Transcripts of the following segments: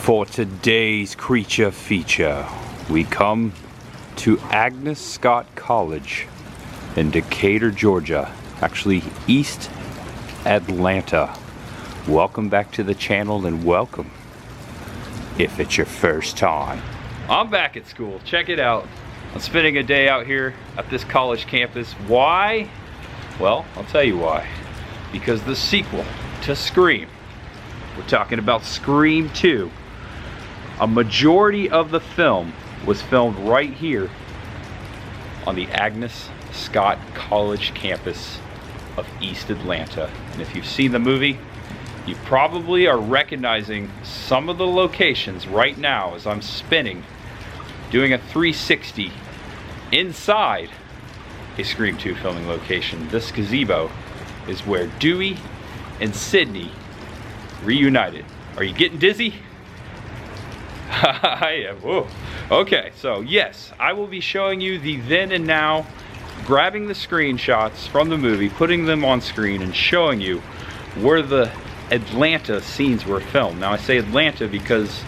For today's creature feature, we come to Agnes Scott College in Decatur, Georgia. Actually, East Atlanta. Welcome back to the channel and welcome if it's your first time. I'm back at school. Check it out. I'm spending a day out here at this college campus. Why? Well, I'll tell you why. Because the sequel to Scream. We're talking about Scream 2. A majority of the film was filmed right here on the Agnes Scott College campus of East Atlanta. And if you've seen the movie, you probably are recognizing some of the locations right now as I'm spinning, doing a 360 inside a Scream 2 filming location. This gazebo is where Dewey and Sydney reunited. Are you getting dizzy? I am. Whoa. Okay, so yes, I will be showing you the then and now, grabbing the screenshots from the movie, putting them on screen, and showing you where the Atlanta scenes were filmed. Now I say Atlanta because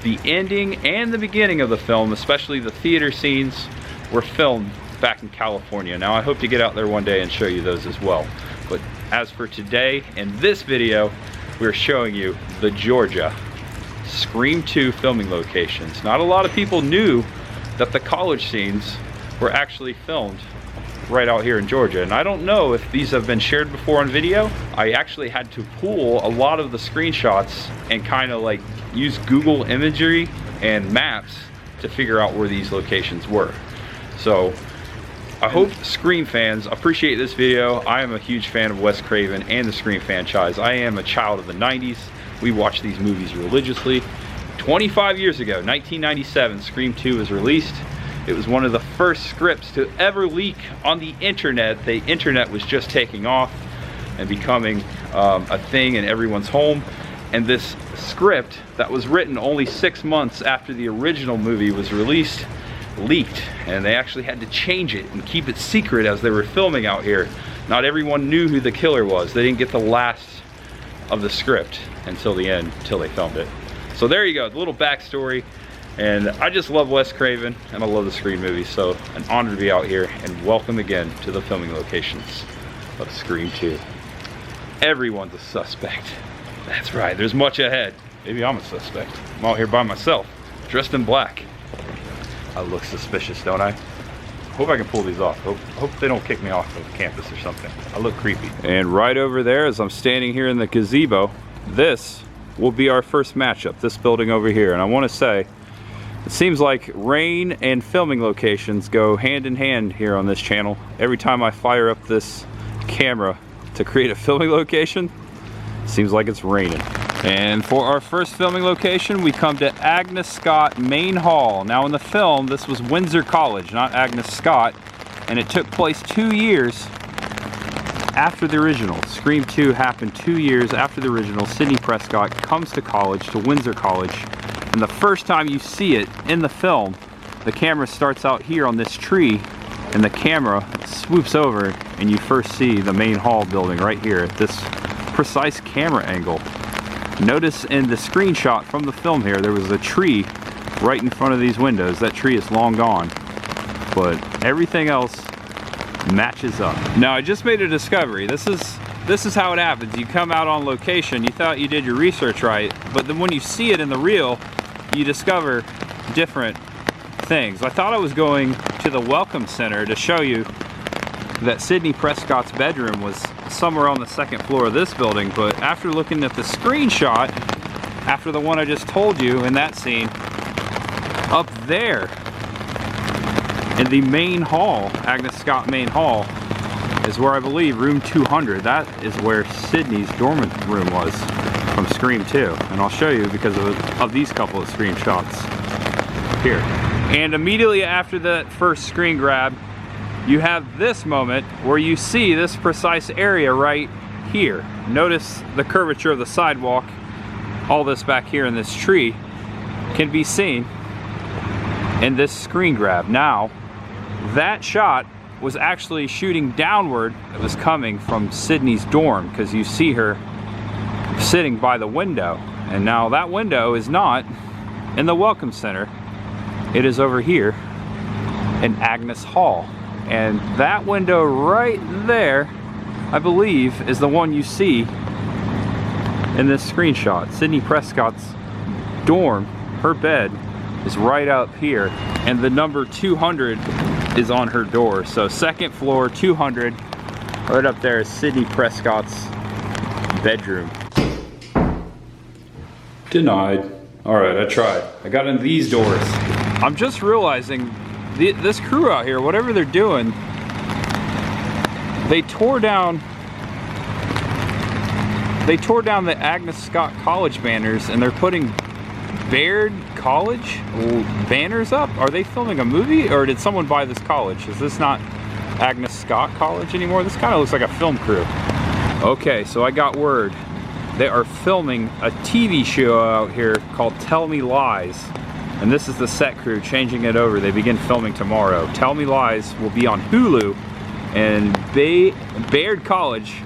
the ending and the beginning of the film, especially the theater scenes, were filmed back in California. Now I hope to get out there one day and show you those as well. But as for today, in this video, we're showing you the Georgia Scream 2 filming locations. Not a lot of people knew that the college scenes were actually filmed right out here in Georgia, and I don't know if these have been shared before on video. I actually had to pull a lot of the screenshots and kind of like use Google imagery and maps to figure out where these locations were. So I hope Scream fans appreciate this video. I am a huge fan of Wes Craven and the Scream franchise. I am a child of the 90s. We watched these movies religiously. 25 years ago, 1997, Scream 2 was released. It was one of the first scripts to ever leak on the internet. The internet was just taking off and becoming a thing in everyone's home. And this script that was written only 6 months after the original movie was released, leaked. And they actually had to change it and keep it secret as they were filming out here. Not everyone knew who the killer was. They didn't get the last of the script until the end, until they filmed it. So there you go, a little backstory. And I just love Wes Craven and I love the Scream movies, so an honor to be out here, and welcome again to the filming locations of Scream 2. Everyone's a suspect. That's right, there's much ahead. Maybe I'm a suspect. I'm out here by myself, dressed in black. I look suspicious, don't I? Hope I can pull these off. Hope they don't kick me off of campus or something. I look creepy. And right over there, as I'm standing here in the gazebo, this will be our first matchup, this building over here. And I want to say, it seems like rain and filming locations go hand in hand here on this channel. Every time I fire up this camera to create a filming location, it seems like it's raining. And for our first filming location, we come to Agnes Scott Main Hall. Now in the film, this was Windsor College, not Agnes Scott, and it took place 2 years after the original. Scream 2 happened 2 years after the original. Sidney Prescott comes to college, to Windsor College, and the first time you see it in the film, the camera starts out here on this tree, and the camera swoops over, and you first see the main hall building right here at this precise camera angle. Notice in the screenshot from the film here, there was a tree right in front of these windows. That tree is long gone, but everything else matches up. Now I just made a discovery. This is how it happens. You come out on location, you thought you did your research right, but then when you see it in the reel, you discover different things. I thought I was going to the Welcome Center to show you that Sidney Prescott's bedroom was somewhere on the second floor of this building, but after looking at the screenshot, after the one I just told you in that scene, up there in the main hall, Agnes Scott Main Hall, is where I believe room 200. That is where Sydney's dorm room was from Scream 2. And I'll show you because of these couple of screenshots here. And immediately after that first screen grab, you have this moment where you see this precise area right here. Notice the curvature of the sidewalk. All this back here in this tree can be seen in this screen grab. Now, that shot was actually shooting downward. It was coming from Sydney's dorm because you see her sitting by the window. And now that window is not in the Welcome Center. It is over here in Agnes Hall. And that window right there, I believe, is the one you see in this screenshot. Sydney Prescott's dorm, her bed, is right up here. And the number 200 is on her door. So second floor, 200. Right up there is Sydney Prescott's bedroom. Denied. All right, I tried. I got in these doors. I'm just realizing this crew out here, whatever they're doing, they tore down the Agnes Scott College banners, and they're putting Baird College banners up. Are they filming a movie, or did someone buy this college? Is this not Agnes Scott College anymore? This kind of looks like a film crew. Okay, so I got word. They are filming a TV show out here called Tell Me Lies. And this is the set crew changing it over. They begin filming tomorrow. Tell Me Lies will be on Hulu, and Baird College,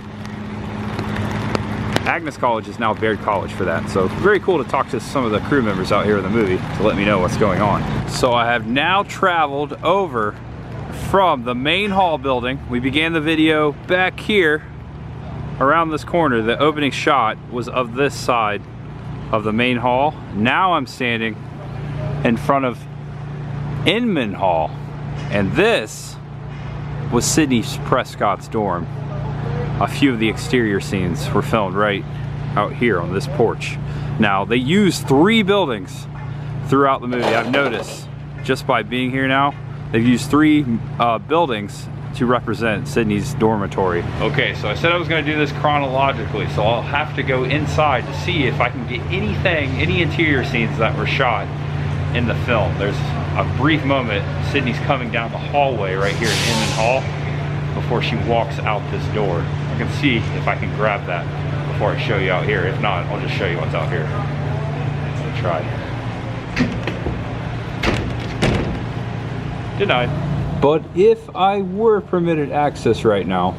Agnes College is now Baird College for that. So very cool to talk to some of the crew members out here in the movie to let me know what's going on. So I have now traveled over from the main hall building. We began the video back here around this corner. The opening shot was of this side of the main hall. Now I'm standing in front of Inman Hall, and this was Sydney Prescott's dorm. A few of the exterior scenes were filmed right out here on this porch. Now, they use 3 buildings throughout the movie. I've noticed just by being here now, they've used 3 buildings to represent Sydney's dormitory. Okay, so I said I was gonna do this chronologically, so I'll have to go inside to see if I can get any interior scenes that were shot in the film. There's a brief moment, Sydney's coming down the hallway right here in Inman Hall before she walks out this door. I can see if I can grab that before I show you out here. If not, I'll just show you what's out here. I'll try. Denied. But if I were permitted access right now,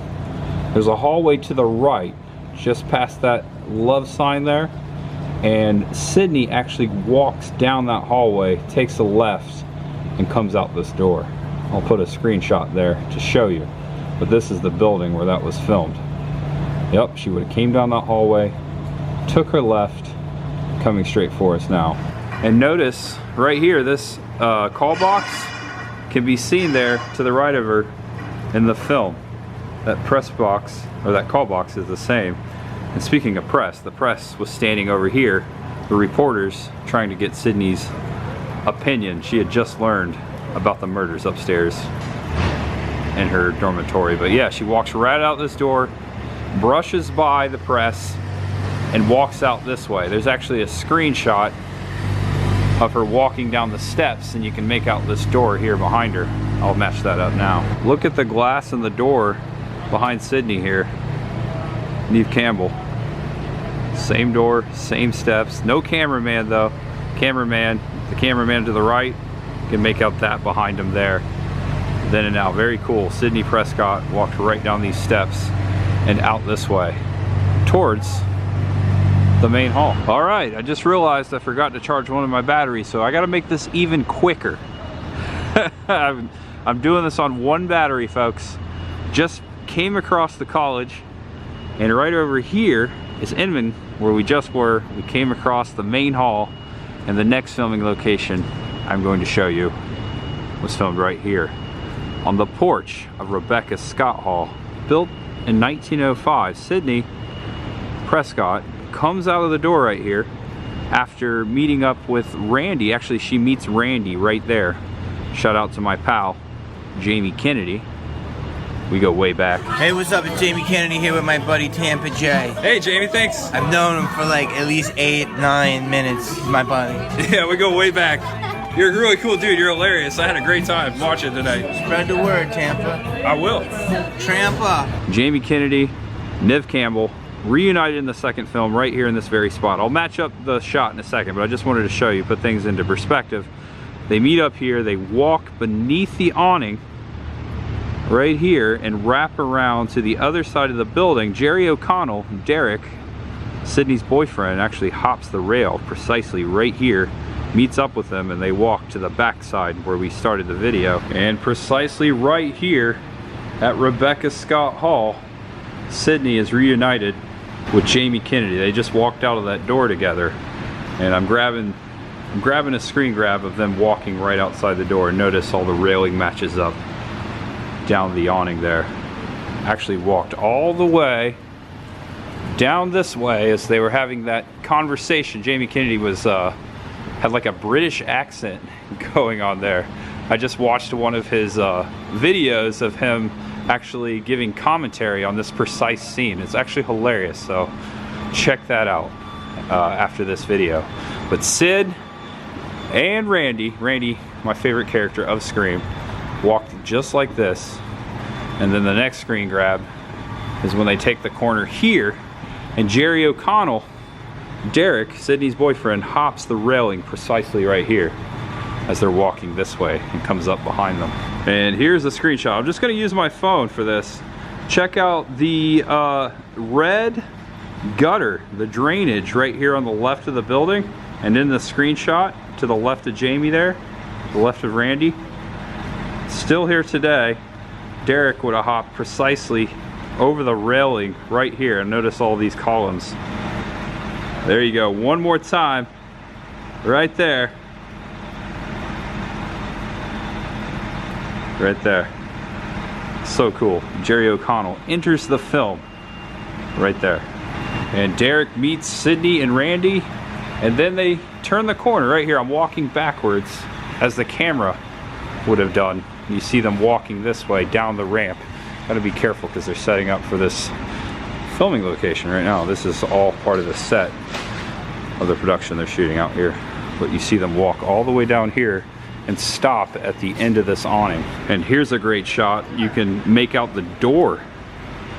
there's a hallway to the right, just past that love sign there. And Sydney actually walks down that hallway, takes a left, and comes out this door. I'll put a screenshot there to show you. But this is the building where that was filmed. Yep, she would have came down that hallway, took her left, coming straight for us now. And notice right here, this call box can be seen there to the right of her in the film. That press box, or that call box, is the same. And speaking of press, the press was standing over here, the reporters trying to get Sydney's opinion. She had just learned about the murders upstairs in her dormitory. But yeah, she walks right out this door, brushes by the press, and walks out this way. There's actually a screenshot of her walking down the steps, and you can make out this door here behind her. I'll match that up now. Look at the glass in the door behind Sydney here. Neve Campbell. Same door, same steps. No cameraman though. The cameraman to the right, can make out that behind him there. Then and now, very cool. Sydney Prescott walked right down these steps and out this way towards the main hall. All right, I just realized I forgot to charge one of my batteries, so I gotta make this even quicker. I'm doing this on one battery, folks. Just came across the college, and right over here is Inman, where we just were. We came across the main hall, and the next filming location I'm going to show you was filmed right here on the porch of Rebecca Scott Hall. Built in 1905, Sydney Prescott comes out of the door right here after meeting up with Randy. Actually, she meets Randy right there. Shout out to my pal, Jamie Kennedy. We go way back. Hey, what's up? It's Jamie Kennedy here with my buddy Tampa J. Hey, Jamie, thanks. I've known him for like at least 8-9 minutes. He's my buddy. Yeah, we go way back. You're a really cool dude. You're hilarious. I had a great time watching tonight. Spread the word, Tampa. I will. Trampa. Jamie Kennedy, Neve Campbell, reunited in the second film right here in this very spot. I'll match up the shot in a second, but I just wanted to show you, put things into perspective. They meet up here, they walk beneath the awning right here and wrap around to the other side of the building. Jerry O'Connell, Derek, Sydney's boyfriend actually hops the rail precisely right here, meets up with them, and they walk to the backside where we started the video. And precisely right here at Rebecca Scott Hall, Sydney is reunited with Jamie Kennedy. They just walked out of that door together, and I'm grabbing a screen grab of them walking right outside the door. Notice all the railing matches up down the awning there. Actually walked all the way down this way as they were having that conversation. Jamie Kennedy was had like a British accent going on there. I just watched one of his videos of him actually giving commentary on this precise scene. It's actually hilarious, so check that out after this video. But Sid and Randy, my favorite character of Scream, walked just like this. And then the next screen grab is when they take the corner here, and Jerry O'Connell, Derek, Sydney's boyfriend, hops the railing precisely right here as they're walking this way and comes up behind them. And here's the screenshot. I'm just gonna use my phone for this. Check out the red gutter, the drainage right here on the left of the building, and in the screenshot to the left of Jamie there, the left of Randy. Still here today. Derek would have hopped precisely over the railing right here, and notice all these columns. There you go, one more time, right there. Right there. So cool. Jerry O'Connell enters the film right there. And Derek meets Sydney and Randy, and then they turn the corner right here. I'm walking backwards as the camera would have done. You see them walking this way down the ramp. Gotta be careful because they're setting up for this filming location right now. This is all part of the set of the production they're shooting out here. But you see them walk all the way down here and stop at the end of this awning. And here's a great shot. You can make out the door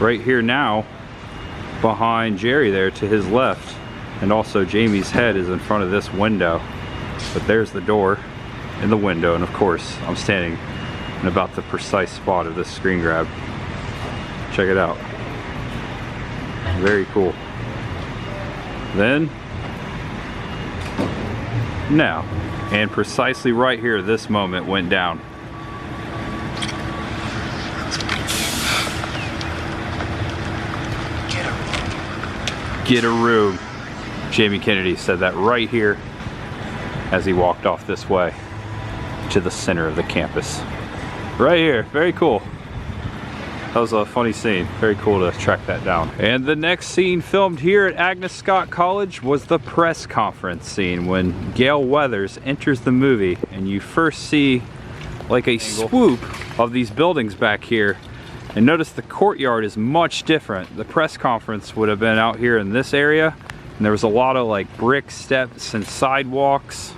right here now behind Jerry there to his left. And also Jamie's head is in front of this window. But there's the door and the window, and of course I'm standing in about the precise spot of this screen grab. Check it out. Very cool. Then, now, and precisely right here, this moment went down. Get a room. Jamie Kennedy said that right here as he walked off this way to the center of the campus. Right here, very cool. That was a funny scene. Very cool to track that down. And the next scene filmed here at Agnes Scott College was the press conference scene when Gale Weathers enters the movie, and you first see like a swoop of these buildings back here. And notice the courtyard is much different. The press conference would have been out here in this area, and there was a lot of like brick steps and sidewalks.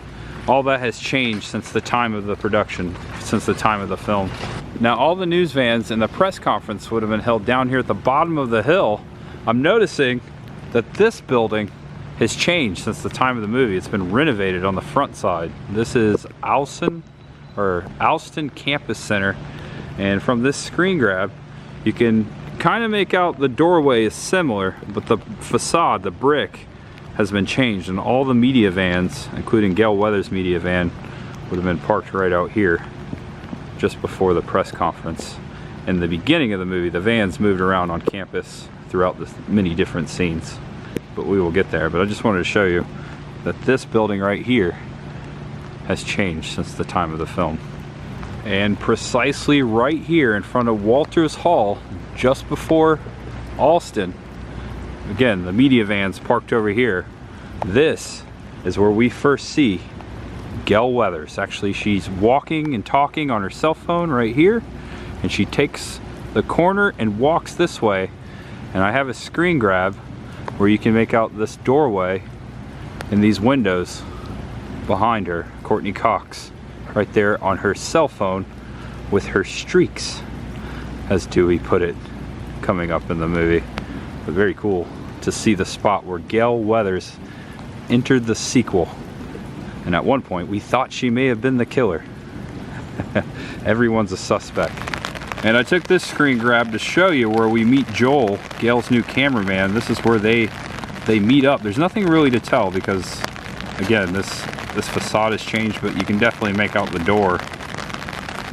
All that has changed since the time of the production, since the time of the film. Now all the news vans and the press conference would have been held down here at the bottom of the hill. I'm noticing that this building has changed since the time of the movie. It's been renovated on the front side. This is Alston Campus Center, and from this screen grab you can kind of make out the doorway is similar, but the facade, the brick, has been changed, and all the media vans, including Gale Weathers' media van, would have been parked right out here just before the press conference. In the beginning of the movie, the vans moved around on campus throughout the many different scenes, but we will get there. But I just wanted to show you that this building right here has changed since the time of the film. And precisely right here in front of Walters Hall, just before Alston, again, the media van's parked over here. This is where we first see Gale Weathers. Actually, she's walking and talking on her cell phone right here, and she takes the corner and walks this way. And I have a screen grab where you can make out this doorway and these windows behind her, Courtney Cox, right there on her cell phone with her streaks, as Dewey put it, coming up in the movie. But very cool to see the spot where Gale Weathers entered the sequel. And at one point we thought she may have been the killer. Everyone's a suspect. And I took this screen grab to show you where we meet Joel, Gale's new cameraman. This is where they they meet up. There's nothing really to tell because, again, this facade has changed, but you can definitely make out the door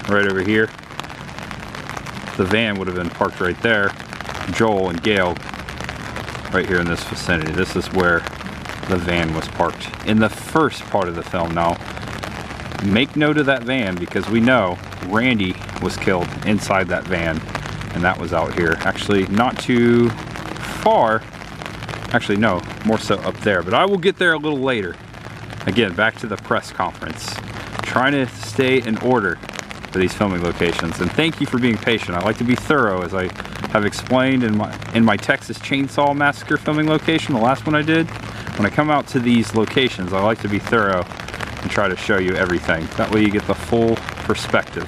right over here. The van would have been parked right there. Joel and Gail right here in this vicinity. This is where the van was parked in the first part of the film. Now, make note of that van because we know Randy was killed inside that van, and that was out here. Actually, not too far. Actually, no, more so up there, but I will get there a little later. Again, back to the press conference. Trying to stay in order for these filming locations, and thank you for being patient. I like to be thorough, as I have explained in my Texas Chainsaw Massacre filming location, the last one I did. When I come out to these locations, I like to be thorough and try to show you everything. That way you get the full perspective.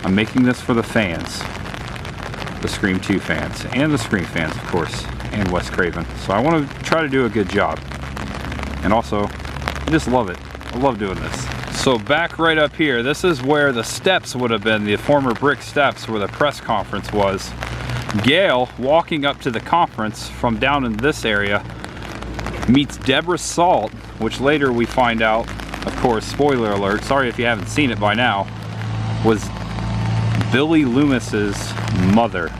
I'm making this for the fans, the Scream 2 fans, and the Scream fans, of course, and Wes Craven. So I want to try to do a good job. And also, I just love it. I love doing this. So back right up here, this is where the steps would have been, the former brick steps where the press conference was. Gail, walking up to the conference from down in this area, meets Deborah Salt, which later we find out, of course, spoiler alert, sorry if you haven't seen it by now, was Billy Loomis's mother.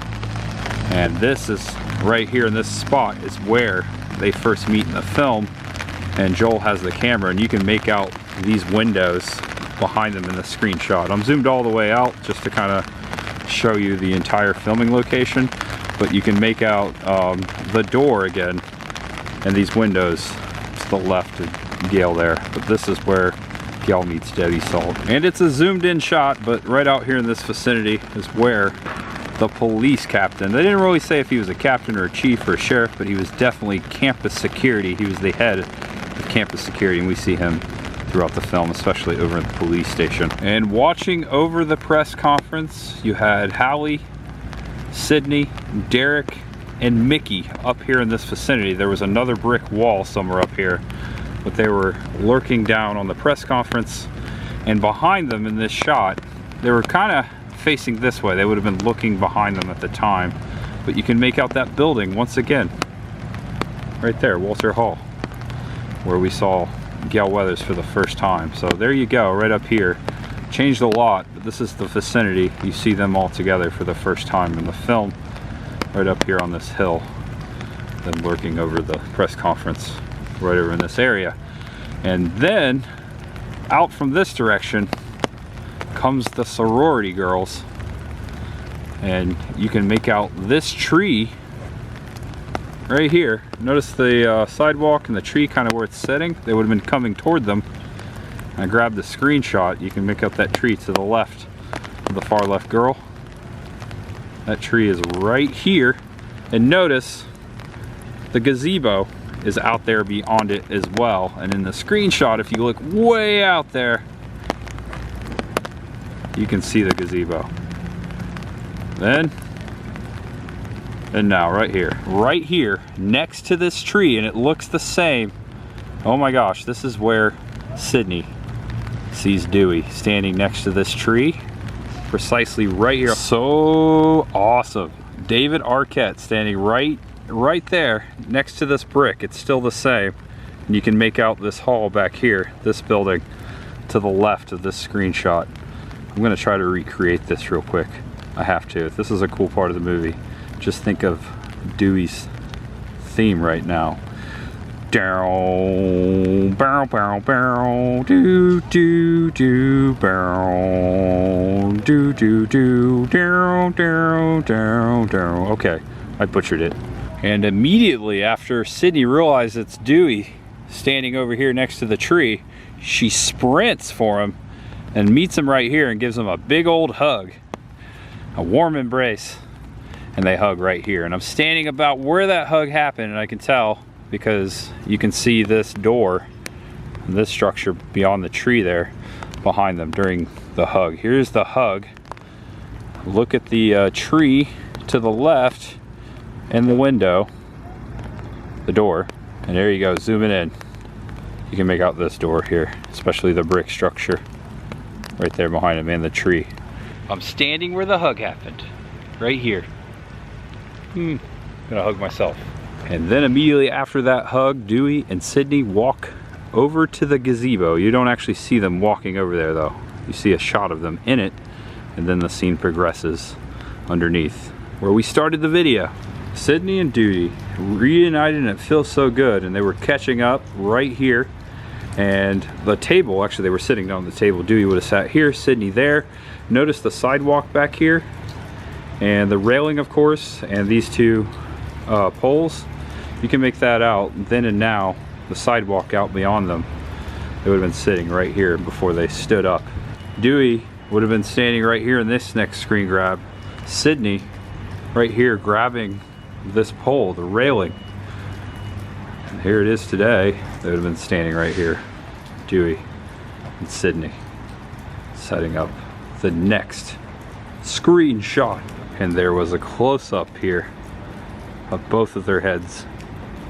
And this is right here in this spot is where they first meet in the film, and Joel has the camera, and you can make out these windows behind them in the screenshot. I'm zoomed all the way out just to kind of show you the entire filming location, but you can make out the door again and these windows to the left of Gail there. But this is where Gail meets Debbie Salt. And it's a zoomed in shot, but right out here in this vicinity is where the police captain, they didn't really say if he was a captain or a chief or a sheriff, but he was definitely campus security. He was the head of campus security, and we see him throughout the film, especially over at the police station. And watching over the press conference, you had Hallie, Sydney, Derek, and Mickey up here in this vicinity. There was another brick wall somewhere up here, but they were lurking down on the press conference. And behind them in this shot, they were kind of facing this way. They would have been looking behind them at the time, but you can make out that building once again right there, Walter Hall, where we saw Gail Weathers for the first time. So there you go, right up here. Changed a lot, but this is the vicinity. You see them all together for the first time in the film, right up here on this hill, then lurking over the press conference right over in this area. And then out from this direction comes the sorority girls, and you can make out this tree right here. Notice the sidewalk and the tree kind of where it's sitting. They would have been coming toward them. I grabbed the screenshot. You can make out that tree to the left of the far left girl. That tree is right here, and notice the gazebo is out there beyond it as well. And in the screenshot, if you look way out there, you can see the gazebo. Then, and now right here next to this tree, and it looks the same. Oh my gosh, this is where Sydney sees Dewey standing next to this tree, precisely right here. So awesome. David Arquette standing right there next to this brick. It's still the same, and you can make out this hall back here, this building to the left of this screenshot. I'm gonna try to recreate this real quick. I have to. This is a cool part of the movie. Just think of Dewey's theme right now. Down, barrel, barrel, barrel, do, do, do, barrel, do, do, do, down, down, down, down. Okay, I butchered it. And immediately after Sydney realizes it's Dewey standing over here next to the tree, she sprints for him and meets him right here and gives him a big old hug, a warm embrace, and they hug right here. And I'm standing about where that hug happened, and I can tell because you can see this door, this structure beyond the tree there behind them during the hug. Here's the hug. Look at the tree to the left and the window, the door, and there you go, zooming in. You can make out this door here, especially the brick structure right there behind him and the tree. I'm standing where the hug happened, right here. I'm gonna hug myself. And then immediately after that hug, Dewey and Sydney walk over to the gazebo. You don't actually see them walking over there though. You see a shot of them in it, and then the scene progresses underneath where we started the video. Sydney and Dewey reunited, and it feels so good, and they were catching up right here. And the table, actually they were sitting down at the table. Dewey would have sat here, Sydney there. Notice the sidewalk back here, and the railing of course, and these two poles. You can make that out then and now, the sidewalk out beyond them. They would have been sitting right here before they stood up. Dewey would have been standing right here in this next screen grab. Sydney right here grabbing this pole, the railing. And here it is today. They would have been standing right here. Dewey and Sydney setting up the next screenshot. And there was a close-up here of both of their heads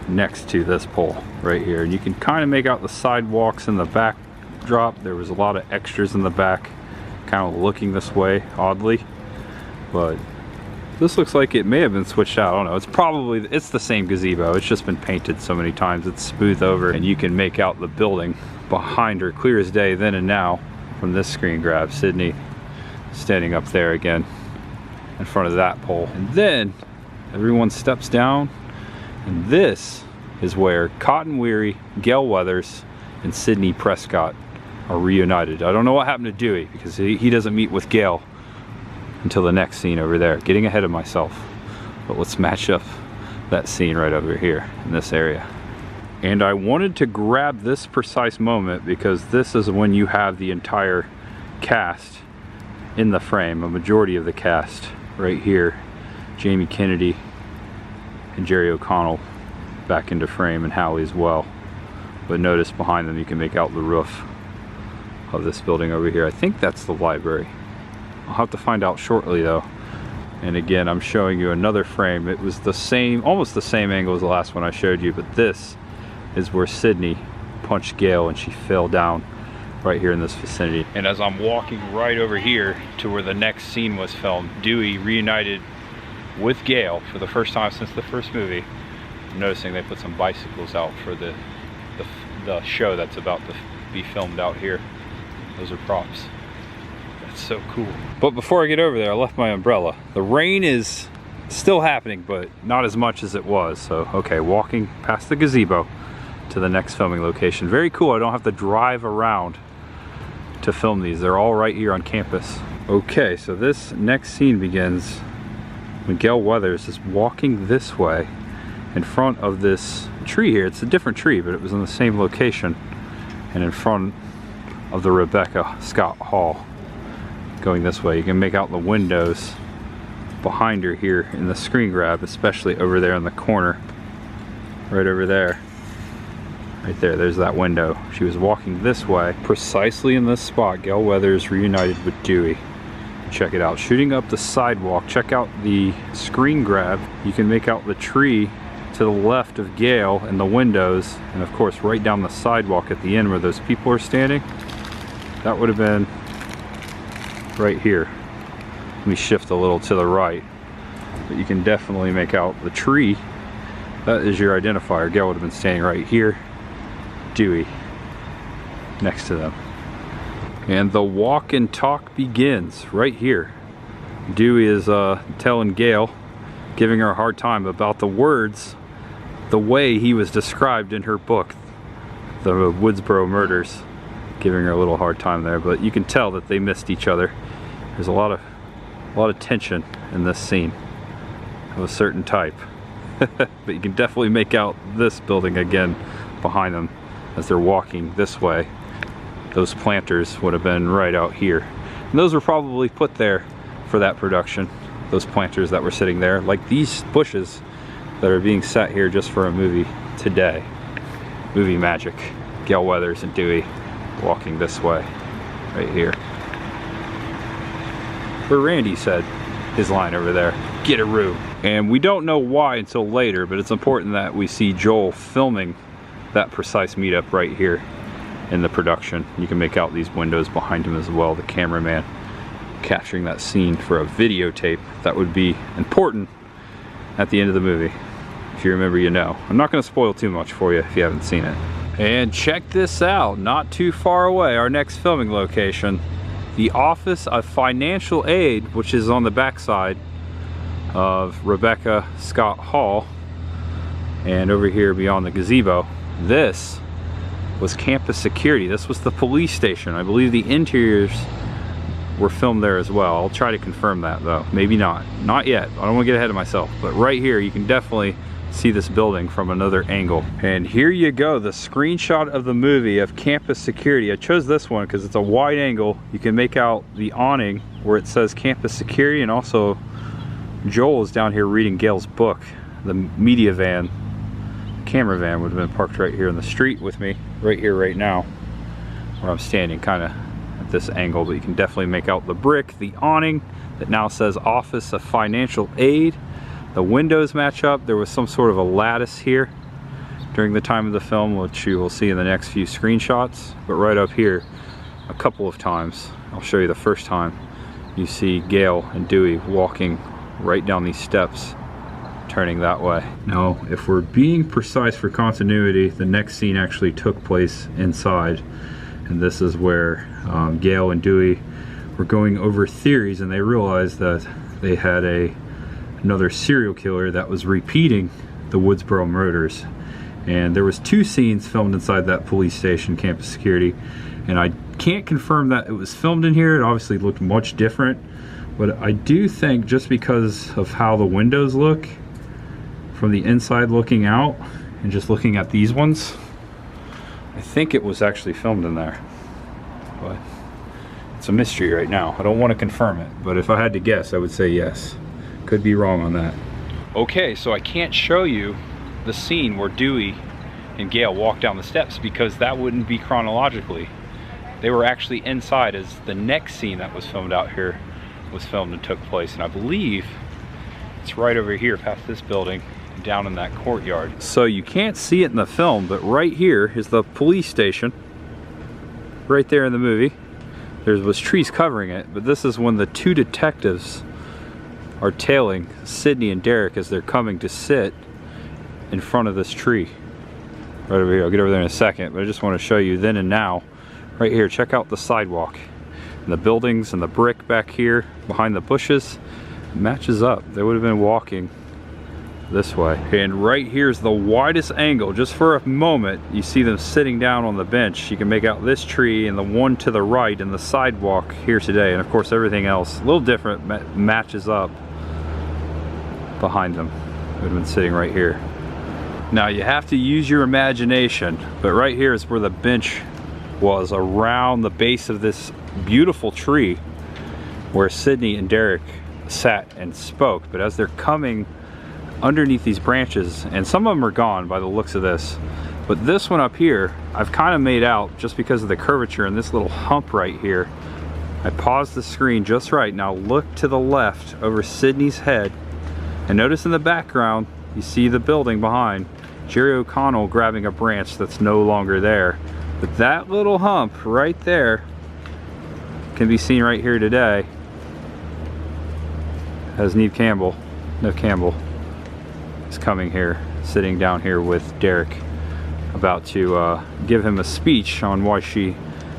next to this pole right here, and you can kind of make out the sidewalks in the backdrop. There was a lot of extras in the back kind of looking this way oddly, but this looks like it may have been switched out. I don't know. It's the same gazebo. It's just been painted so many times. It's smooth over, and you can make out the building behind her clear as day then and now from this screen grab. Sydney standing up there again in front of that pole, and then everyone steps down. And this is where Cotton Weary, Gale Weathers, and Sydney Prescott are reunited. I don't know what happened to Dewey because he doesn't meet with Gale until the next scene over there. Getting ahead of myself. But let's match up that scene right over here in this area. And I wanted to grab this precise moment because this is when you have the entire cast in the frame, a majority of the cast right here. Jamie Kennedy and Jerry O'Connell back into frame, and Howie as well. But notice behind them you can make out the roof of this building over here. I think that's the library. I'll have to find out shortly though. And again, I'm showing you another frame. It was the same, almost the same angle as the last one I showed you, but this is where Sydney punched Gale and she fell down right here in this vicinity. And as I'm walking right over here to where the next scene was filmed, Dewey reunited with Gale for the first time since the first movie. I'm noticing they put some bicycles out for the show that's about to be filmed out here. Those are props. That's so cool. But before I get over there, I left my umbrella. The rain is still happening, but not as much as it was. So, okay, walking past the gazebo to the next filming location. Very cool. I don't have to drive around to film these. They're all right here on campus. Okay, so this next scene begins when Gale Weathers is walking this way in front of this tree here. It's a different tree, but it was in the same location, and in front of the Rebecca Scott Hall. Going this way, you can make out the windows behind her here in the screen grab, especially over there in the corner, right over there. Right there, there's that window. She was walking this way, precisely in this spot. Gale Weathers reunited with Dewey. Check it out, shooting up the sidewalk. Check out the screen grab. You can make out the tree to the left of Gale and the windows, and of course right down the sidewalk at the end where those people are standing. That would have been right here. Let me shift a little to the right, but you can definitely make out the tree. That is your identifier. Gale would have been standing right here, Dewey next to them. And the walk and talk begins right here. Dewey is telling Gale, giving her a hard time about the words, the way he was described in her book, the Woodsboro Murders. Giving her a little hard time there, but you can tell that they missed each other. There's a lot of tension in this scene of a certain type. But you can definitely make out this building again behind them as they're walking this way. Those planters would have been right out here. And those were probably put there for that production. Those planters that were sitting there, like these bushes that are being set here just for a movie today. Movie magic. Gale Weathers and Dewey walking this way, right here. Where Randy said his line over there, "Get a room." And we don't know why until later, but it's important that we see Joel filming that precise meetup right here in the production. You can make out these windows behind him as well, the cameraman capturing that scene for a videotape that would be important at the end of the movie. If you remember, you know. I'm not going to spoil too much for you if you haven't seen it. And check this out, not too far away, our next filming location, the Office of Financial Aid, which is on the backside of Rebecca Scott Hall, and over here beyond the gazebo. This was campus security. This was the police station. I believe the interiors were filmed there as well. I'll try to confirm that though. Maybe not. Not yet. I don't want to get ahead of myself. But right here, you can definitely see this building from another angle. And here you go, the screenshot of the movie of campus security. I chose this one because it's a wide angle. You can make out the awning where it says campus security, and also Joel is down here reading Gail's book. The media van, camera van, would have been parked right here in the street with me, right here, right now, where I'm standing, kind of at this angle. But you can definitely make out the brick, the awning that now says Office of Financial Aid. The windows match up. There was some sort of a lattice here during the time of the film, which you will see in the next few screenshots. But right up here, a couple of times, I'll show you the first time, you see Gail and Dewey walking right down these steps, turning that way. Now, if we're being precise for continuity, the next scene actually took place inside, and this is where Gail and Dewey were going over theories, and they realized that they had another serial killer that was repeating the Woodsboro murders. And there was 2 scenes filmed inside that police station, campus security, and I can't confirm that it was filmed in here. It obviously looked much different, but I do think, just because of how the windows look from the inside looking out, and just looking at these ones, I think it was actually filmed in there. But it's a mystery right now. I don't want to confirm it, but if I had to guess, I would say yes. Could be wrong on that. Okay, so I can't show you the scene where Dewey and Gail walk down the steps because that wouldn't be chronologically. They were actually inside as the next scene that was filmed out here was filmed and took place, and I believe it's right over here past this building, down in that courtyard. So you can't see it in the film, but right here is the police station, right there in the movie. There was trees covering it, but this is when the 2 detectives are tailing Sydney and Derek as they're coming to sit in front of this tree right over here. I'll get over there in a second, but I just want to show you then and now. Right here, check out the sidewalk and the buildings and the brick back here behind the bushes. It matches up. They would have been walking this way. And right here's the widest angle. Just for a moment, you see them sitting down on the bench. You can make out this tree and the one to the right and the sidewalk here today. And of course everything else, a little different, matches up behind them. Would have been sitting right here. Now you have to use your imagination, but right here is where the bench was, around the base of this beautiful tree where Sydney and Derek sat and spoke. But as they're coming underneath these branches, and some of them are gone by the looks of this, but this one up here I've kind of made out just because of the curvature and this little hump right here. I paused the screen just right. Now look to the left over Sydney's head, and notice in the background you see the building behind, Jerry O'Connell grabbing a branch that's no longer there. But that little hump right there can be seen right here today as Neve Campbell is coming here, sitting down here with Derek, about to give him a speech on why she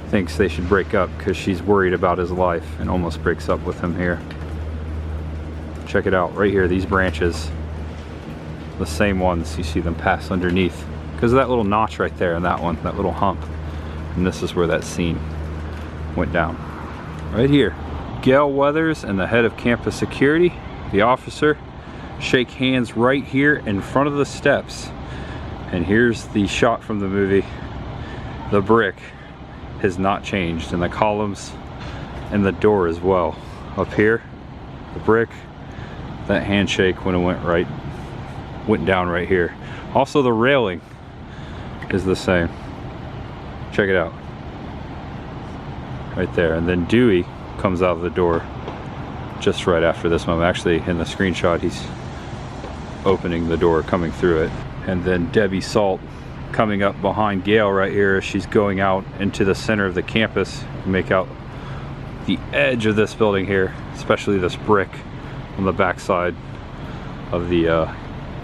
thinks they should break up, because she's worried about his life, and almost breaks up with him here. Check it out right here, these branches, the same ones, you see them pass underneath because of that little notch right there, and that one, that little hump. And this is where that scene went down, right here. Gail Weathers and the head of campus security, the officer, shake hands right here in front of the steps. And here's the shot from the movie. The brick has not changed, and the columns and the door as well. Up here, the brick, that handshake when it went down right here. Also the railing is the same. Check it out. Right there. And then Dewey comes out of the door just right after this moment. Actually, in the screenshot, he's opening the door, coming through it. And then Debbie Salt coming up behind Gail right here as she's going out into the center of the campus. You make out the edge of this building here, especially this brick on the backside of the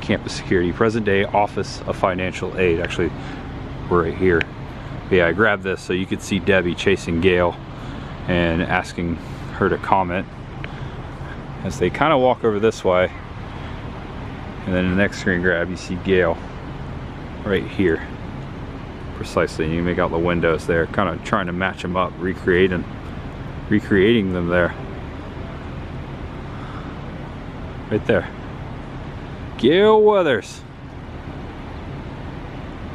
campus security, present day Office of Financial Aid. Actually, we're right here. But yeah, I grabbed this so you could see Debbie chasing Gail and asking her to comment as they kind of walk over this way. And then in the next screen grab, you see Gail right here. Precisely, you can make out the windows there, kind of trying to match them up, recreating them there. Right there. Gail Weathers.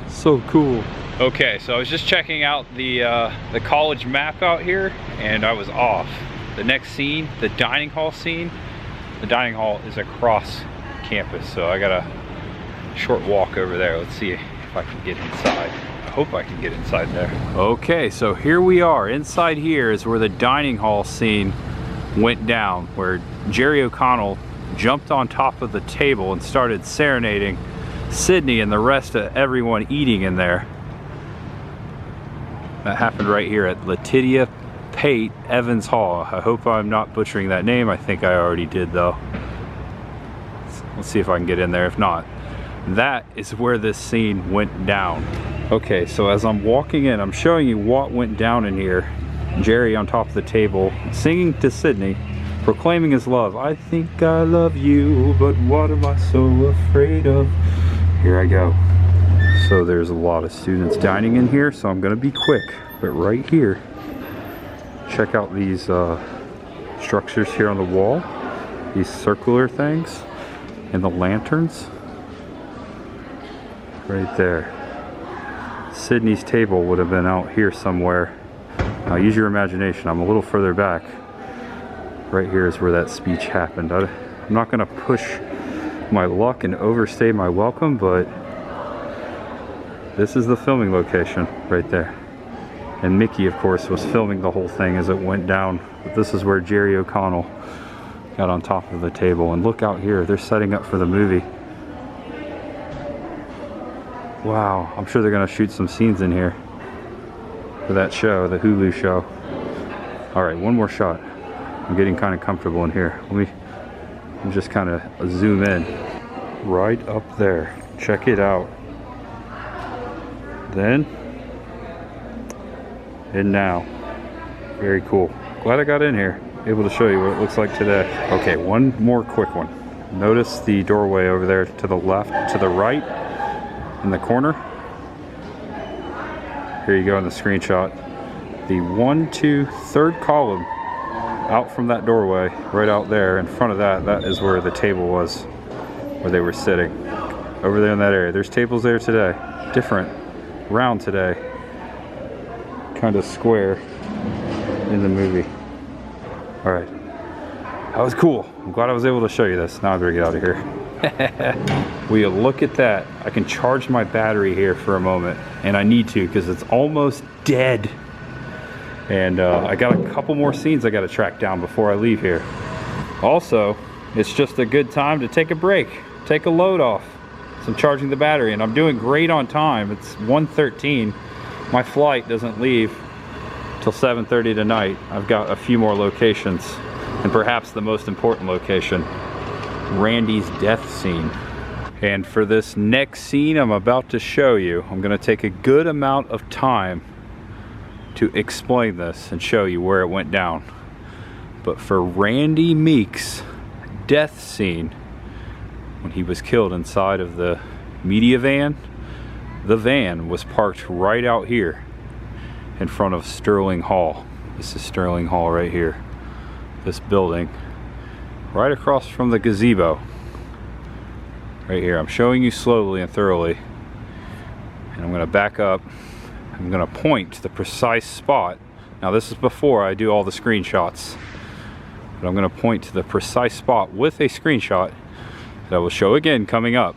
So cool. Okay, so I was just checking out the college map out here, and I was off. The next scene, the dining hall scene, the dining hall is across campus, so I got a short walk over there. Let's see if I can get inside. I hope I can get inside there. Okay, so here we are. Inside here is where the dining hall scene went down, where Jerry O'Connell jumped on top of the table and started serenading Sydney and the rest of everyone eating in there. That happened right here at Letitia Pate Evans Hall. I hope I'm not butchering that name. I think I already did though. Let's see if I can get in there. If not, that is where this scene went down. Okay, so as I'm walking in, I'm showing you what went down in here. Jerry on top of the table singing to Sydney, proclaiming his love. I think I love you, but what am I so afraid of? Here I go. So there's a lot of students dining in here, so I'm gonna be quick. But right here, check out these structures here on the wall, these circular things, and the lanterns. Right there. Sydney's table would have been out here somewhere. Now use your imagination, I'm a little further back. Right here is where that speech happened. I'm not gonna push my luck and overstay my welcome, but this is the filming location right there. And Mickey, of course, was filming the whole thing as it went down. But this is where Jerry O'Connell got on top of the table. And look out here, they're setting up for the movie. Wow, I'm sure they're gonna shoot some scenes in here for that show, the Hulu show. All right, one more shot. I'm getting kind of comfortable in here. Let me just kind of zoom in. Right up there, check it out. Then, and now. Very cool. Glad I got in here, able to show you what it looks like today. Okay, one more quick one. Notice the doorway over there to the left, to the right, in the corner. Here you go in the screenshot. The 1, 2, 3rd column out from that doorway, right out there in front of that, that is where the table was, where they were sitting. Over there in that area. There's tables there today. Different. Round today. Kind of square in the movie. Alright. That was cool. I'm glad I was able to show you this. Now I better get out of here. Will you look at that? I can charge my battery here for a moment, and I need to because it's almost dead. And I got a couple more scenes I got to track down before I leave here. Also, it's just a good time to take a break, take a load off. So I'm charging the battery, and I'm doing great on time. It's 1:13. My flight doesn't leave till 7:30 tonight. I've got a few more locations, and perhaps the most important location, Randy's death scene. And for this next scene I'm about to show you, I'm going to take a good amount of time to explain this and show you where it went down. But for Randy Meeks' death scene, when he was killed inside of the media van, the van was parked right out here in front of Sterling Hall. This is Sterling Hall right here. This building, right across from the gazebo. Right here. I'm showing you slowly and thoroughly. And I'm going to back up. I'm going to point to the precise spot. Now this is before I do all the screenshots. But I'm going to point to the precise spot with a screenshot that I will show again coming up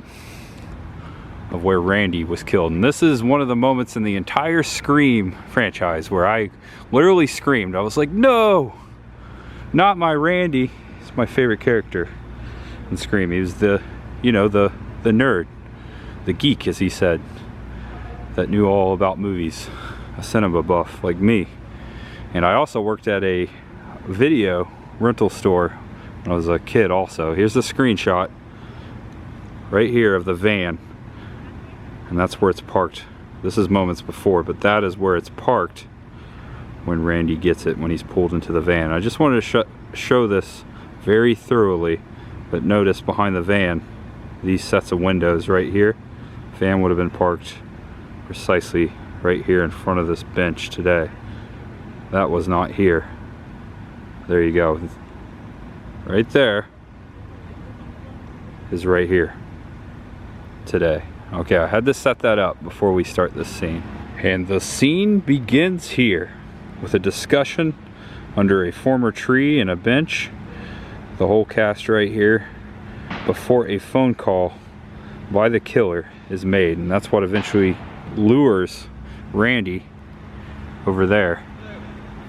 of where Randy was killed. And this is one of the moments in the entire Scream franchise where I literally screamed. I was like, no! Not my Randy. He's my favorite character in Scream. He was the, you know, the nerd, the geek, as he said, that knew all about movies, a cinema buff like me. And I also worked at a video rental store when I was a kid also. Here's the screenshot right here of the van, and that's where it's parked. This is moments before, but that is where it's parked when Randy gets it, when he's pulled into the van. I just wanted to show this very thoroughly, but notice behind the van, these sets of windows right here, van would have been parked precisely right here in front of this bench today. That was not here. There you go. Right there is right here today. Okay, I had to set that up before we start this scene. And the scene begins here with a discussion under a former tree and a bench. The whole cast right here before a phone call by the killer is made, and that's what eventually lures Randy over there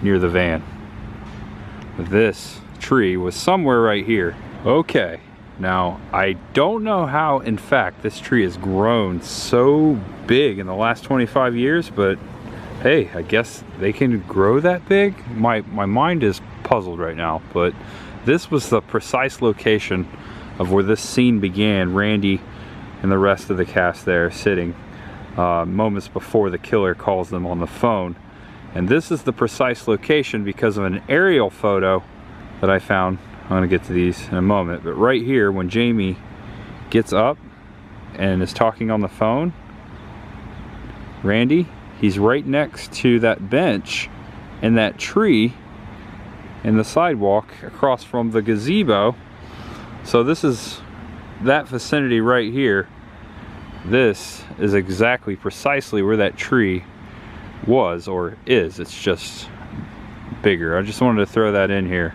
near the van. This tree was somewhere right here. Okay, now I don't know how in fact this tree has grown so big in the last 25 years, but hey, I guess they can grow that big? My mind is puzzled right now, but this was the precise location of where this scene began. Randy and the rest of the cast there sitting moments before the killer calls them on the phone. And this is the precise location because of an aerial photo that I found. I'm gonna get to these in a moment, but right here when Jamie gets up and is talking on the phone, Randy, he's right next to that bench and that tree in the sidewalk across from the gazebo. So this is that vicinity right here. This is exactly precisely where that tree was or is. It's just bigger. I just wanted to throw that in here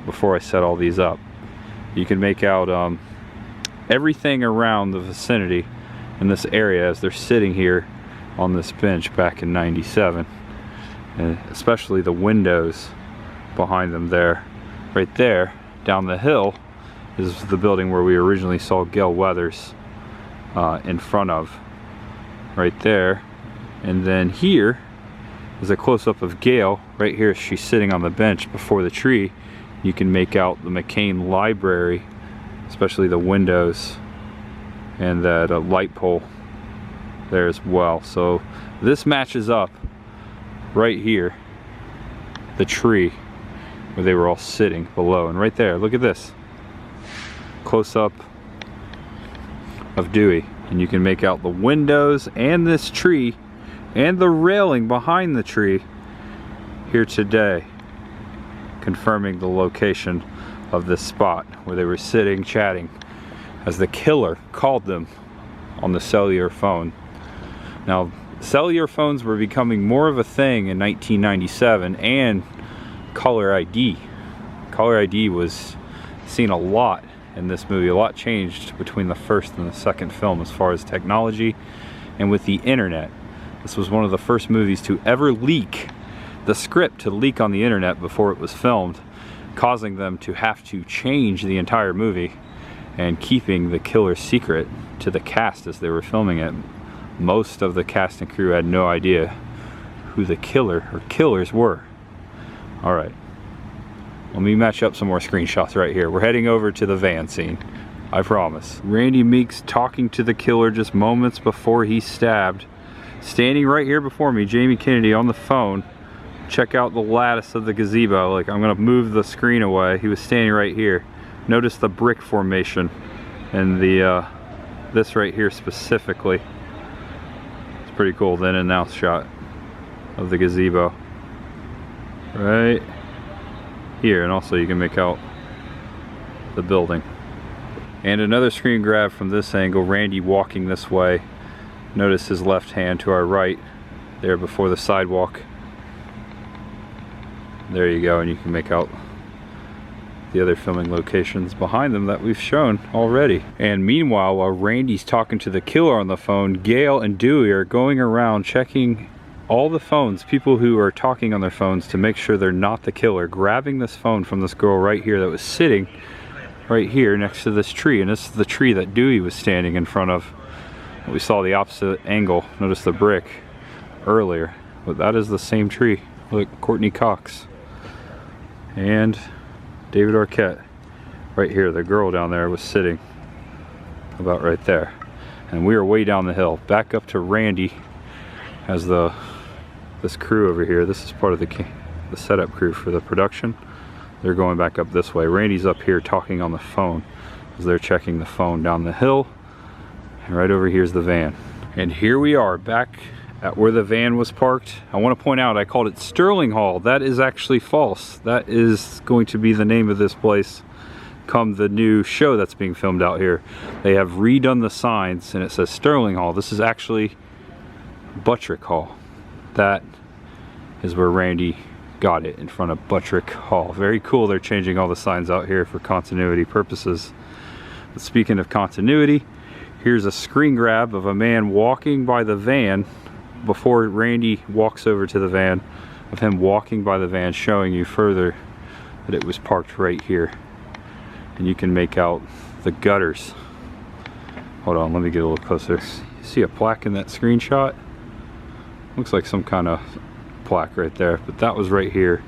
before I set all these up. You can make out everything around the vicinity in this area as they're sitting here on this bench back in '97, and especially the windows behind them there. Right there down the hill is the building where we originally saw Gail Weathers in front of, right there. And then here is a close-up of Gail. Right here she's sitting on the bench before the tree. You can make out the McCain Library, especially the windows and that light pole there as well. So this matches up right here, the tree where they were all sitting below. And right there, look at this close-up of Dewey, and you can make out the windows and this tree and the railing behind the tree here today, confirming the location of this spot where they were sitting chatting as the killer called them on the cellular phone. Now, cellular phones were becoming more of a thing in 1997, and caller ID. Caller ID was seen a lot in this movie. A lot changed between the first and the second film as far as technology and with the internet. This was one of the first movies to ever leak the script, to leak on the internet before it was filmed, causing them to have to change the entire movie and keeping the killer's secret to the cast as they were filming it. Most of the cast and crew had no idea who the killer or killers were. All right, let me match up some more screenshots right here. We're heading over to the van scene, I promise. Randy Meeks talking to the killer just moments before he's stabbed. Standing right here before me, Jamie Kennedy on the phone. Check out the lattice of the gazebo. Like, I'm gonna move the screen away. He was standing right here. Notice the brick formation and the this right here specifically. It's pretty cool. Then and now shot of the gazebo right here, and also you can make out the building. And another screen grab from this angle, Randy walking this way. Notice his left hand to our right there before the sidewalk. There you go, and you can make out the other filming locations behind them that we've shown already. And meanwhile, while Randy's talking to the killer on the phone, Gail and Dewey are going around checking all the phones, people who are talking on their phones, to make sure they're not the killer, grabbing this phone from this girl right here that was sitting right here next to this tree. And this is the tree that Dewey was standing in front of. We saw the opposite angle. Notice the brick earlier, but that is the same tree. Look, Courtney Cox and David Arquette right here. The girl down there was sitting about right there. And we are way down the hill. Back up to Randy as this crew over here. This is part of the setup crew for the production. They're going back up this way. Randy's up here talking on the phone as they're checking the phone down the hill. And right over here is the van. And here we are back at where the van was parked. I want to point out I called it Sterling Hall. That is actually false. That is going to be the name of this place come the new show that's being filmed out here. They have redone the signs and it says Sterling Hall. This is actually Buttrick Hall. That is where Randy got it, in front of Buttrick Hall. Very cool. They're changing all the signs out here for continuity purposes. But speaking of continuity, here's a screen grab of a man walking by the van before Randy walks over to the van, of him walking by the van, showing you further that it was parked right here. And you can make out the gutters. Hold on, let me get a little closer. You see a plaque in that screenshot? Looks like some kind of plaque right there, but that was right here.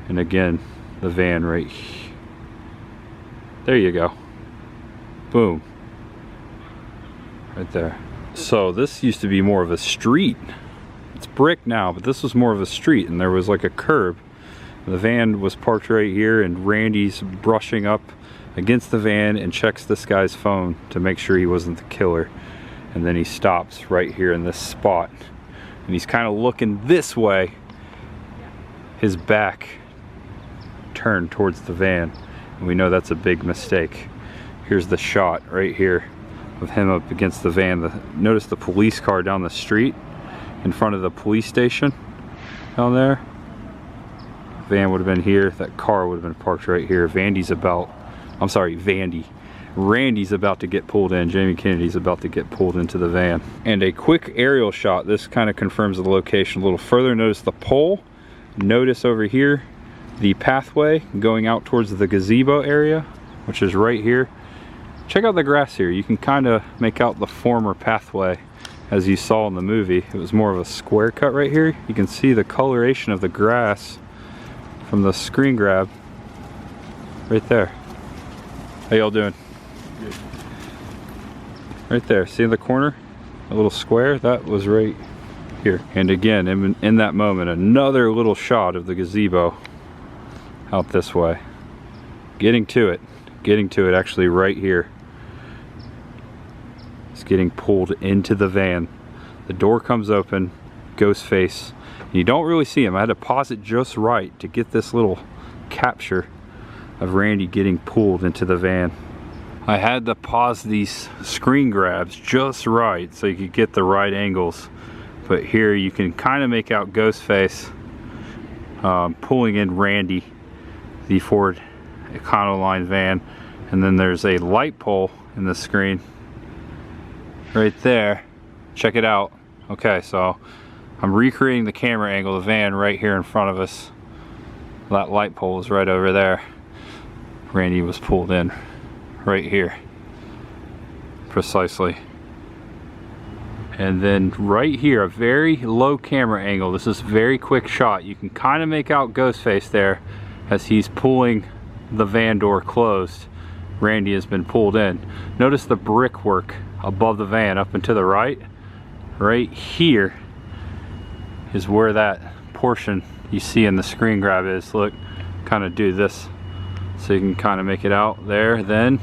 And again, the van right here. There you go. Boom. Right there. So this used to be more of a street. It's brick now, but this was more of a street, and there was like a curb. The van was parked right here, and Randy's brushing up against the van and checks this guy's phone to make sure he wasn't the killer. And then he stops right here in this spot. And he's kind of looking this way, his back turned towards the van. And we know that's a big mistake. Here's the shot right here of him up against the van. Notice the police car down the street in front of the police station down there. Van would have been here. That car would have been parked right here. Randy's about to get pulled in. Jamie Kennedy's about to get pulled into the van. And a quick aerial shot. This kind of confirms the location a little further. Notice the pole. Notice over here the pathway going out towards the gazebo area, which is right here. Check out the grass here. You can kind of make out the former pathway as you saw in the movie. It was more of a square cut right here. You can see the coloration of the grass from the screen grab right there. How y'all doing? Good. Right there, see in the corner, a little square? That was right here. And again, in that moment, another little shot of the gazebo out this way. Getting to it actually right here. It's getting pulled into the van. The door comes open, GhostFace. You don't really see him. I had to pause it just right to get this little capture of Randy getting pulled into the van. I had to pause these screen grabs just right so you could get the right angles. But here you can kind of make out GhostFace pulling in Randy, the Ford Econoline van. And then there's a light pole in the screen right there. Check it out. Okay, so I'm recreating the camera angle of the van right here in front of us. That light pole is right over there. Randy was pulled in right here, precisely. And then right here, a very low camera angle. This is a very quick shot. You can kind of make out GhostFace there as he's pulling the van door closed. Randy has been pulled in. Notice the brickwork above the van up and to the right. Right here is where that portion you see in the screen grab is. Look, kind of do this so you can kind of make it out there. Then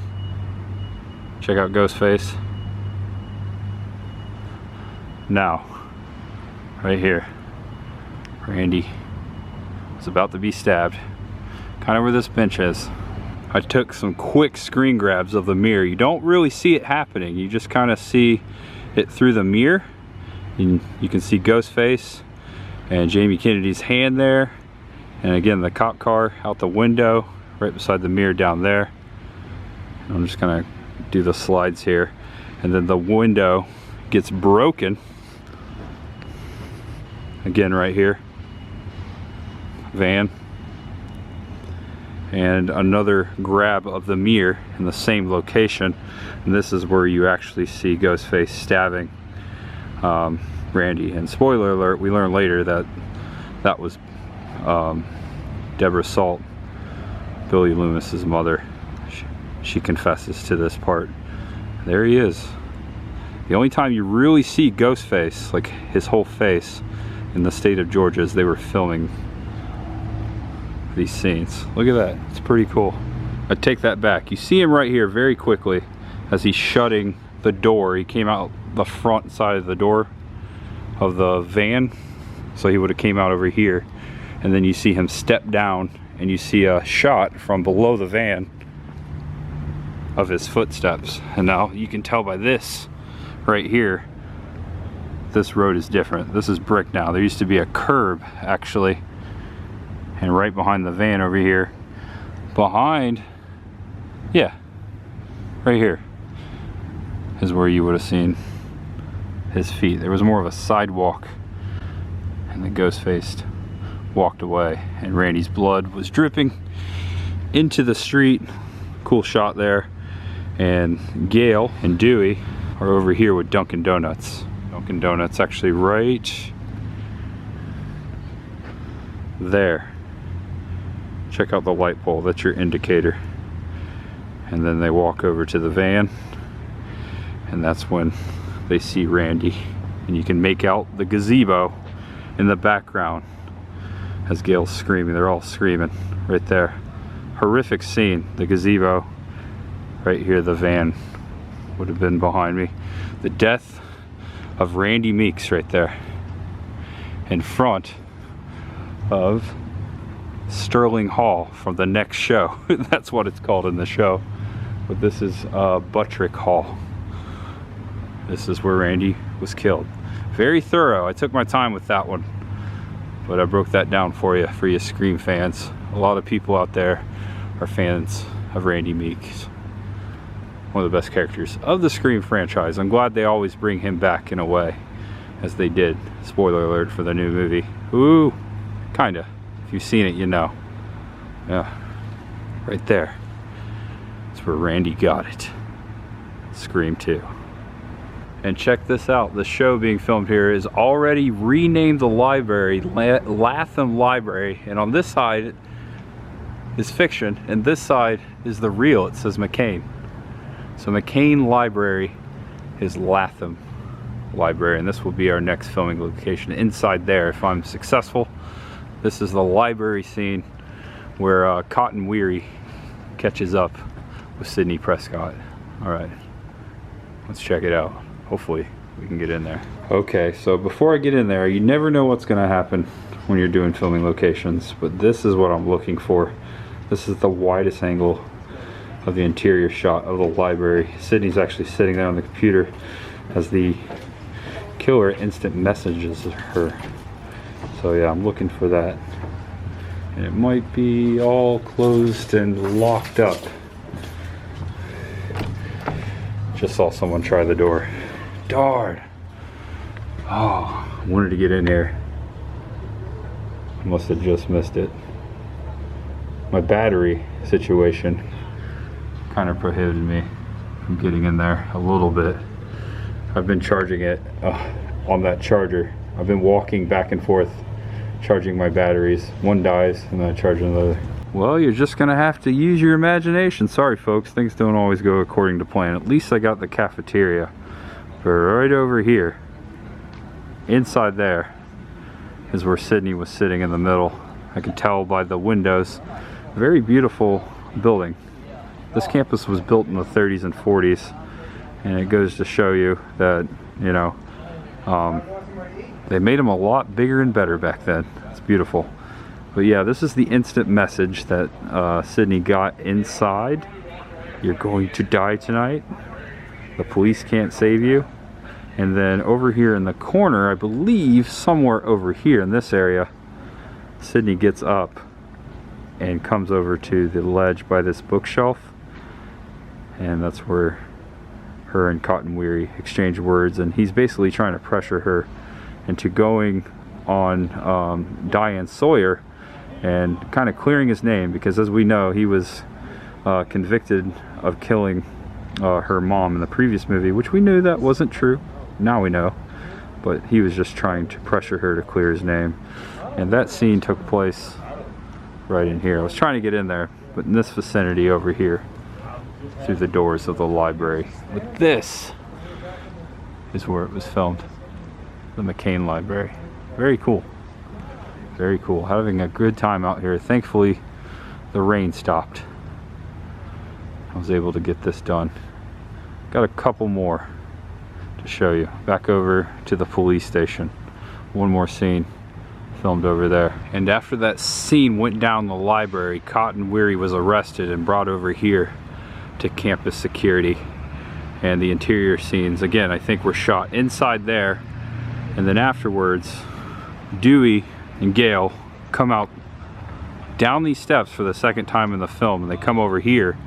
check out GhostFace. Now, right here, Randy is about to be stabbed. Kind of where this bench is. I took some quick screen grabs of the mirror. You don't really see it happening. You just kind of see it through the mirror. And you can see GhostFace and Jamie Kennedy's hand there. And again, the cop car out the window, right beside the mirror down there. I'm just gonna do the slides here. And then the window gets broken. Again, right here. Van. And another grab of the mirror in the same location. And this is where you actually see GhostFace stabbing Randy. And spoiler alert, we learn later that that was Deborah Salt, Billy Loomis's mother. She confesses to this part There he is. The only time you really see GhostFace, like his whole face, in the state of Georgia is they were filming these scenes. Look at that, it's pretty cool. I take that back. You see him right here very quickly as he's shutting the door. He came out the front side of the door of the van, so he would have came out over here, and then you see him step down and you see a shot from below the van of his footsteps. And now you can tell by this right here, this road is different. This is brick now. There used to be a curb actually, and right behind the van over here, behind, yeah, right here is where you would have seen his feet. There was more of a sidewalk, and the GhostFace walked away, and Randy's blood was dripping into the street. Cool shot there. And Gail and Dewey are over here with Dunkin' Donuts. Dunkin' Donuts actually right there. Check out the light pole, that's your indicator. And then they walk over to the van, and that's when they see Randy. And you can make out the gazebo in the background as Gail's screaming. They're all screaming right there. Horrific scene. The gazebo right here, the van would have been behind me. The death of Randy Meeks right there in front of Sterling Hall from the next show. That's what it's called in the show, but this is Buttrick Hall. This is where Randy was killed. Very thorough. I took my time with that one, but I broke that down for you Scream fans. A lot of people out there are fans of Randy Meeks, one of the best characters of the Scream franchise. I'm glad they always bring him back in a way, as they did. Spoiler alert for the new movie. Ooh, kinda. If you've seen it, you know. Yeah, right there. That's where Randy got it. Scream 2. And check this out, the show being filmed here is already renamed the library Latham Library, and on this side is fiction and this side is the real. It says McCain. So McCain Library is Latham Library, and this will be our next filming location inside there if I'm successful. This is the library scene where Cotton Weary catches up with Sidney Prescott. Alright, let's check it out. Hopefully we can get in there. Okay, so before I get in there, you never know what's gonna happen when you're doing filming locations, but this is what I'm looking for. This is the widest angle of the interior shot of the library. Sidney's actually sitting there on the computer as the killer instant messages her. So yeah, I'm looking for that. And it might be all closed and locked up. Just saw someone try the door. Darn! Oh, I wanted to get in here. Must have just missed it. My battery situation kind of prohibited me from getting in there a little bit. I've been charging it on that charger. I've been walking back and forth charging my batteries. One dies and then I charge another. Well, you're just gonna have to use your imagination. Sorry folks, things don't always go according to plan. At least I got the cafeteria. But right over here, inside there, is where Sidney was sitting in the middle. I could tell by the windows. Very beautiful building. This campus was built in the 30s and 40s, and it goes to show you that, you know, they made them a lot bigger and better back then. It's beautiful. But yeah, this is the instant message that Sidney got inside. You're going to die tonight. The police can't save you. And then over here in the corner, I believe somewhere over here in this area, Sidney gets up and comes over to the ledge by this bookshelf, and that's where her and Cotton Weary exchange words, and he's basically trying to pressure her into going on Diane Sawyer and kind of clearing his name, because as we know, he was convicted of killing her mom in the previous movie, which we knew that wasn't true. Now we know, but he was just trying to pressure her to clear his name. And that scene took place right in here. I was trying to get in there, but in this vicinity over here. through the doors of the library. But this is where it was filmed. The McCain Library. Very cool. Very cool. Having a good time out here. Thankfully, the rain stopped. I was able to get this done. Got a couple more to show you. Back over to the police station. One more scene filmed over there. And after that scene went down the library, Cotton Weary was arrested and brought over here to campus security. And the interior scenes, again, I think were shot inside there. And then afterwards, Dewey and Gail come out down these steps for the second time in the film, and they come over here.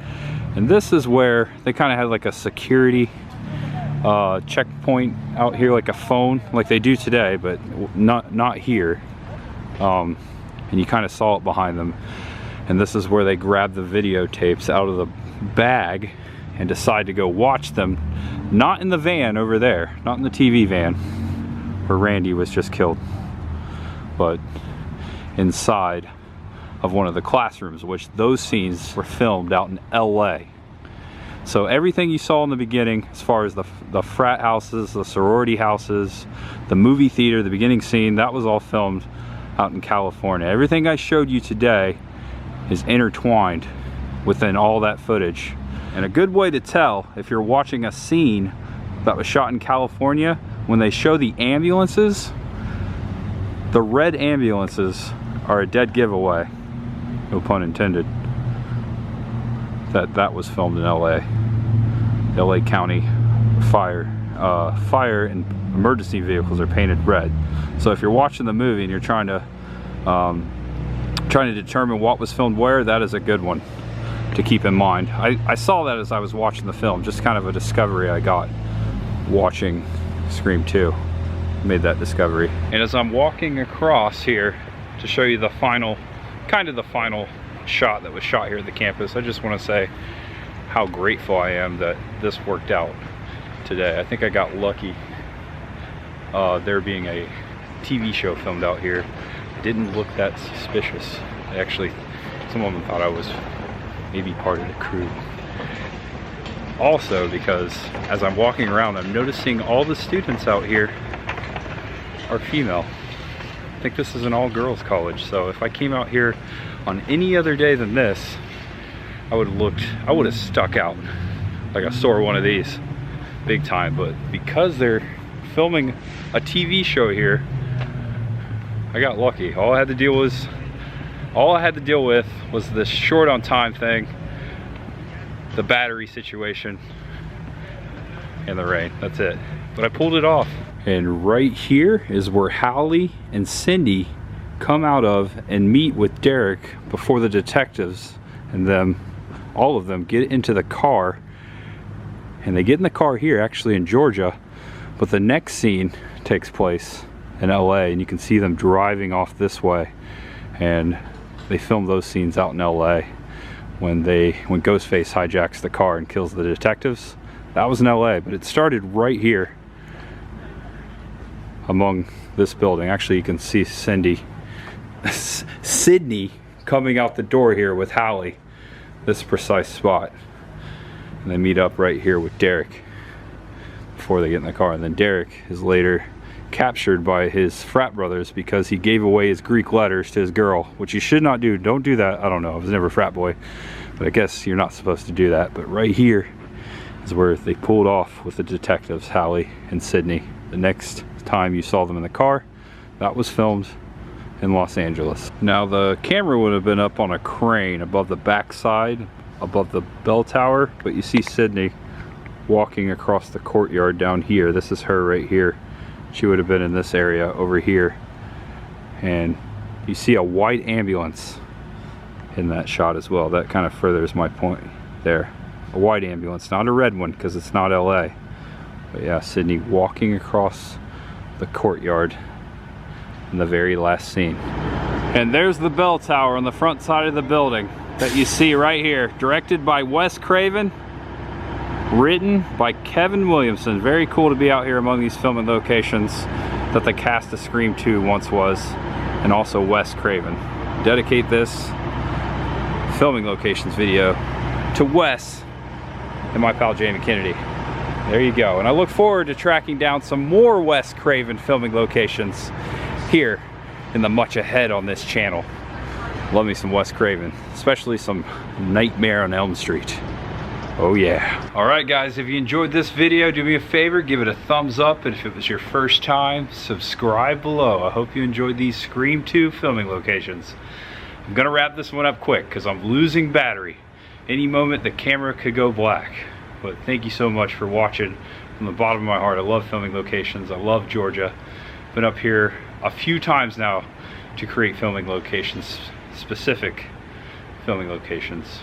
And this is where they kind of had like a security checkpoint out here, like a phone, like they do today, but not here. And you kind of saw it behind them. And this is where they grabbed the videotapes out of the bag and decide to go watch them, not in the van over there, not in the TV van where Randy was just killed, but inside of one of the classrooms, which those scenes were filmed out in LA. So everything you saw in the beginning, as far as the frat houses, the sorority houses, the movie theater, the beginning scene, that was all filmed out in California. Everything I showed you today is intertwined within all that footage. And a good way to tell if you're watching a scene that was shot in California, when they show the ambulances, the red ambulances are a dead giveaway, no pun intended, that was filmed in LA. LA County fire and emergency vehicles are painted red. So if you're watching the movie and you're trying to determine what was filmed where, that is a good one to keep in mind. I saw that as I was watching the film, just kind of a discovery I got watching Scream 2. Made that discovery. And as I'm walking across here to show you the final shot that was shot here at the campus, I just want to say how grateful I am that this worked out today. I think I got lucky there being a TV show filmed out here. Didn't look that suspicious. Actually, some of them thought I was maybe part of the crew. Also, because as I'm walking around, I'm noticing all the students out here are female. I think this is an all-girls college, so if I came out here on any other day than this, I would have stuck out like a sore one of these big time. But because they're filming a TV show here, I got lucky. All I had to deal with was this short on time thing, the battery situation, and the rain. That's it. But I pulled it off. And right here is where Hallie and Cindy come out of and meet with Derek before the detectives and all of them get into the car. And they get in the car here, actually in Georgia, but the next scene takes place in LA, and you can see them driving off this way. And they filmed those scenes out in LA when GhostFace hijacks the car and kills the detectives. That was in LA, but it started right here among this building. Actually, you can see Sydney coming out the door here with Hallie, this precise spot. And they meet up right here with Derek before they get in the car. And then Derek is later captured by his frat brothers because he gave away his Greek letters to his girl, which you should not do. Don't do that. I don't know, I was never a frat boy, but I guess you're not supposed to do that. But right here is where they pulled off with the detectives, Hallie and Sydney. The next time you saw them in the car, that was filmed in Los Angeles. Now the camera would have been up on a crane above the backside, above the bell tower, but you see Sydney walking across the courtyard down here. This is her right here. She would have been in this area over here. And you see a white ambulance in that shot as well. That kind of furthers my point there. A white ambulance, not a red one, because it's not LA. But yeah, Sydney walking across the courtyard in the very last scene. And there's the bell tower on the front side of the building that you see right here. Directed by Wes Craven, written by Kevin Williamson. Very cool to be out here among these filming locations that the cast of Scream 2 once was, and also Wes Craven. Dedicate this filming locations video to Wes and my pal Jamie Kennedy. There you go. And I look forward to tracking down some more Wes Craven filming locations here in the much ahead on this channel. Love me some Wes Craven, especially some Nightmare on Elm Street. Oh yeah. All right guys, if you enjoyed this video, do me a favor, give it a thumbs up, and if it was your first time, subscribe below. I hope you enjoyed these Scream 2 filming locations. I'm gonna wrap this one up quick because I'm losing battery. Any moment the camera could go black. But thank you so much for watching from the bottom of my heart. I love filming locations. I love Georgia. Been up here a few times now to create filming locations, specific filming locations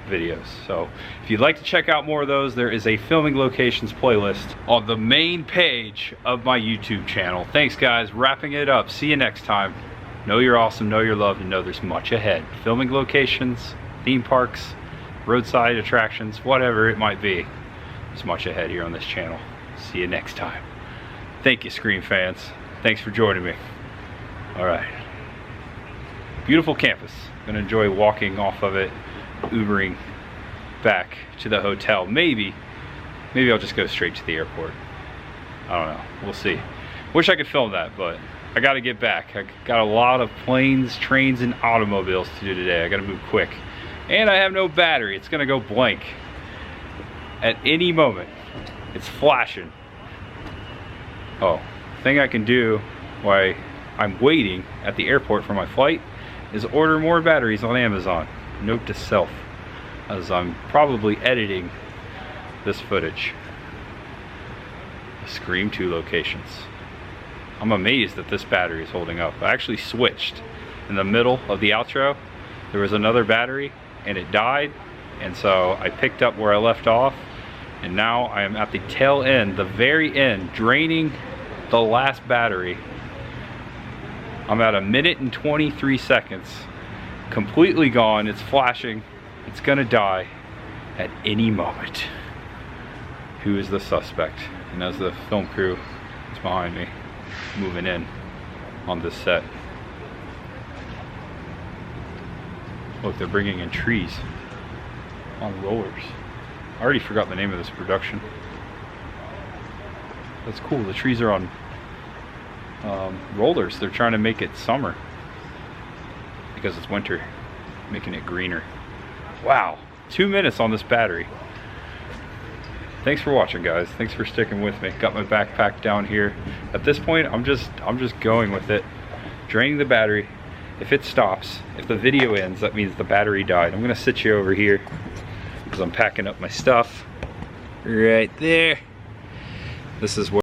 videos. So if you'd like to check out more of those, there is a filming locations playlist on the main page of my YouTube channel. Thanks guys, wrapping it up. See you next time. Know you're awesome, know you're loved, and know there's much ahead. Filming locations, theme parks, roadside attractions, whatever it might be. There's much ahead here on this channel. See you next time. Thank you, Scream fans. Thanks for joining me. All right. Beautiful campus. Gonna enjoy walking off of it, Ubering back to the hotel. Maybe I'll just go straight to the airport. I don't know. We'll see. Wish I could film that, but I gotta get back. I got a lot of planes, trains, and automobiles to do today. I gotta move quick. And I have no battery. It's gonna go blank at any moment. It's flashing. Oh, thing I can do while I'm waiting at the airport for my flight is order more batteries on Amazon. Note to self, as I'm probably editing this footage. Scream 2 locations. I'm amazed that this battery is holding up. I actually switched in the middle of the outro. There was another battery and it died, and so I picked up where I left off, and now I am at the tail end, the very end, draining the last battery. I'm at 1 minute and 23 seconds, completely gone. It's flashing. It's gonna die at any moment. Who is the suspect? And as the film crew is behind me, moving in on this set. Look, they're bringing in trees on rollers. I already forgot the name of this production. That's cool. The trees are on rollers. They're trying to make it summer because it's winter, making it greener. Wow, 2 minutes on this battery. Thanks for watching, guys. Thanks for sticking with me. Got my backpack down here. At this point, I'm just going with it, draining the battery. If it stops, if the video ends, that means the battery died. I'm gonna sit you over here because I'm packing up my stuff right there. This is where